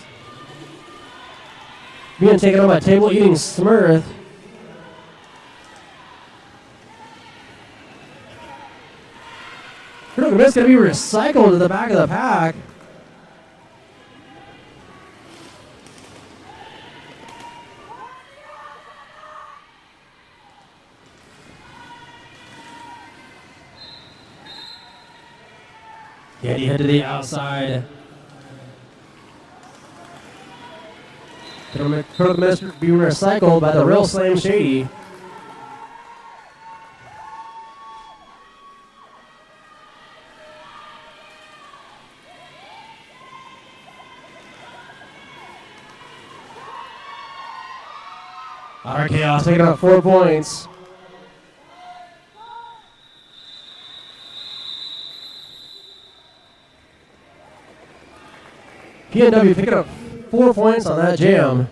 being taken on by Table Eating Smurth. Critical Miss going to be recycled to the back of the pack. Candy head to the outside. Critical Miss being recycled by the Real Slam Shady. Otter Chaos taking up 4 points. PNW picking up 4 points on that jam.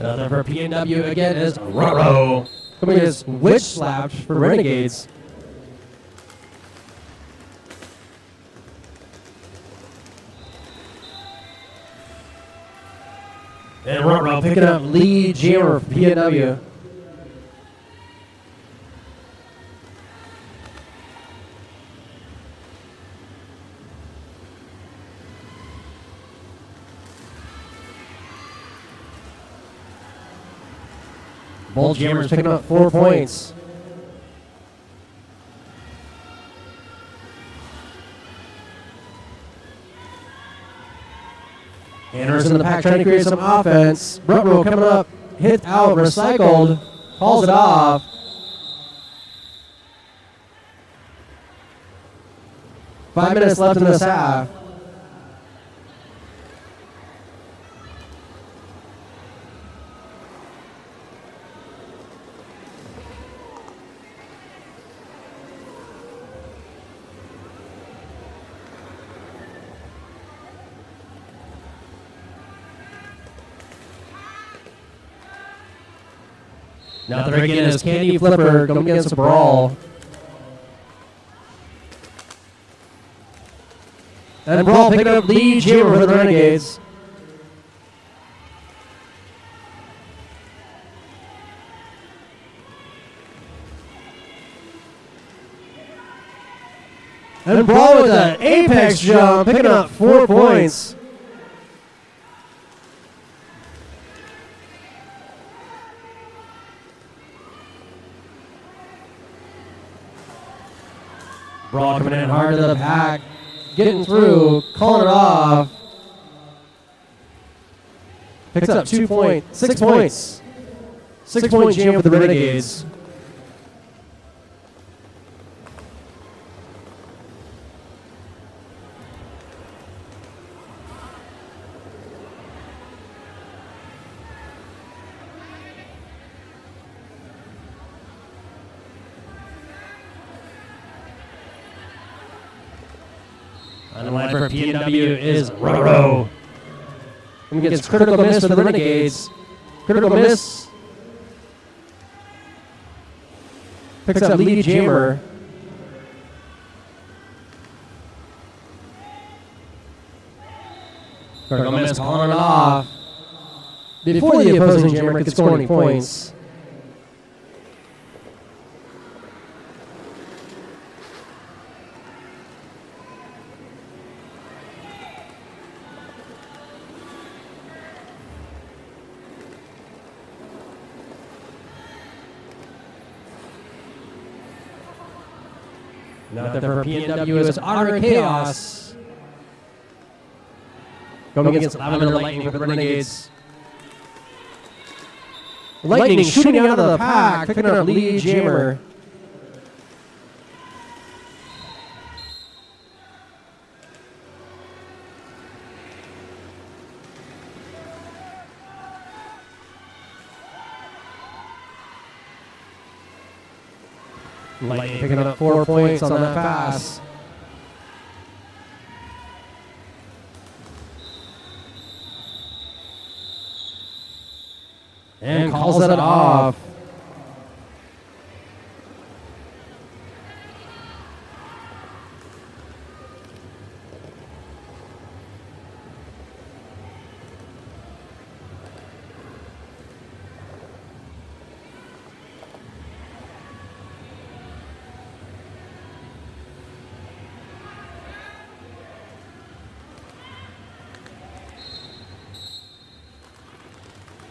Another for PNW again is Roro. Coming is Witch Slapped for Renegades. And Roro picking up Lee Jammer for PNW. Both Jammers picking up 4 points. Anders in the pack trying to create some offense. Rutro coming up, hit out, recycled, calls it off. Five minutes left in this half. Now they're again is Candy Flipper going against a brawl. And brawl picking up Lee Jammer for the Renegades. And brawl with an apex jump, picking up 4 points. Brawl coming in hard to the pack, getting through, calling it off. Picks up 2 points, 6 points. 6 point jam for the Renegades. On the line for PNW is Roro. And gets critical miss for the Renegades. Critical miss. Picks up Lee Jammer. Critical miss, calling it off. Before the opposing Jammer could score any points. Nothing for PNW is Otter Chaos. Going against Lavender Lightning for the Renegades. Lightning shooting out of the pack, picking up Lee Jammer. Lightning picking up 4 points on that pass. And calls it off.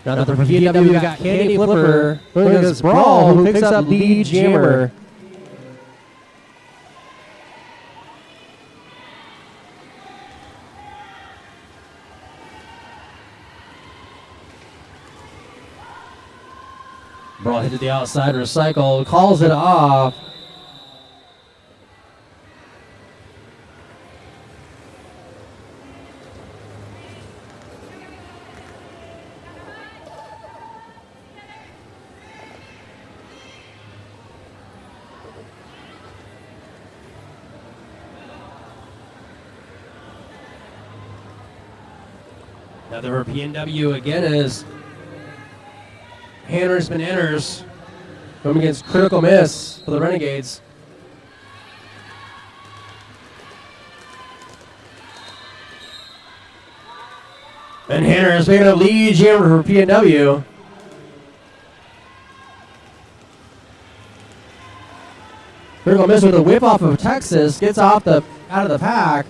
Now for PNW, we got Candy Flipper going against Brawl, who picks up Lee Jammer. Brawl hit to the outside, recycle, calls it off. Another PNW again is Hanners Bananas going against Critical Miss for the Renegades. And Hanners picking up lead jammer for PNW. Critical Miss with a whip off of Texas, gets out of the pack.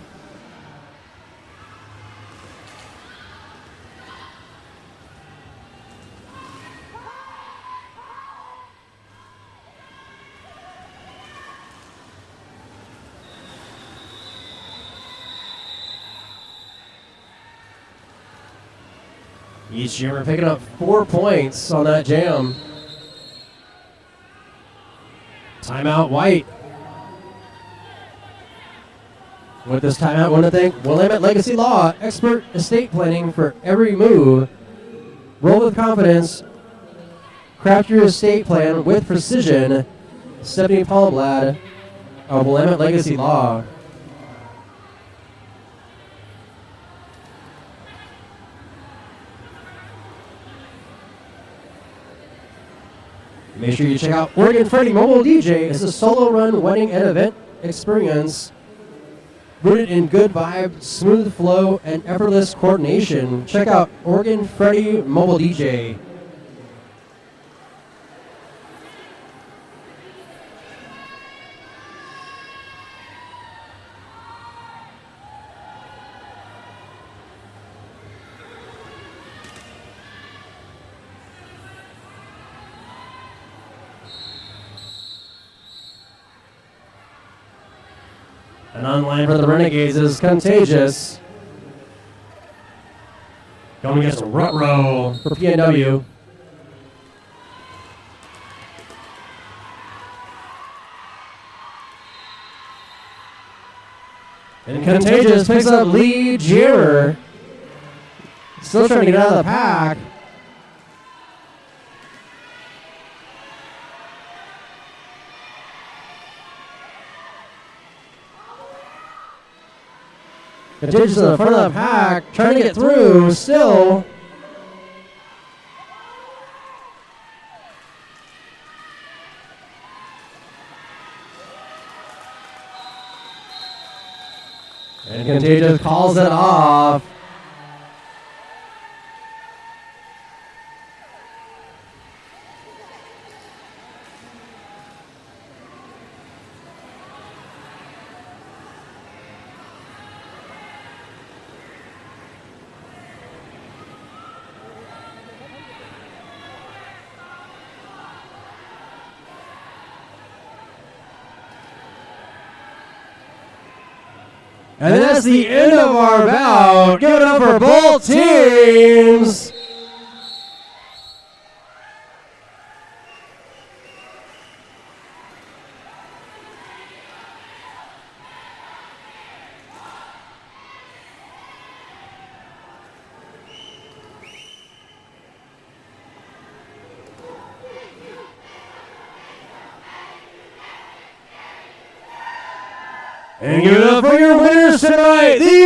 Each jammer picking up 4 points on that jam. Timeout White. With this timeout, I want to thank Willamette Legacy Law, expert estate planning for every move. Roll with confidence. Craft your estate plan with precision. Stephanie Paulblad of Willamette Legacy Law. Make sure you check out Oregon Freddie Mobile DJ. It's a solo run wedding and event experience rooted in good vibe, smooth flow, and effortless coordination. Check out Oregon Freddie Mobile DJ. And online for the Renegades is Contagious. Going against Rut Row for PNW. And Contagious picks up lead jammer. Still trying to get out of the pack. Contagious in the front of the pack, trying to get through, still. And Contagious calls it off. And that's the end of our bout. Give it up for both teams. And give it up for your winners tonight, the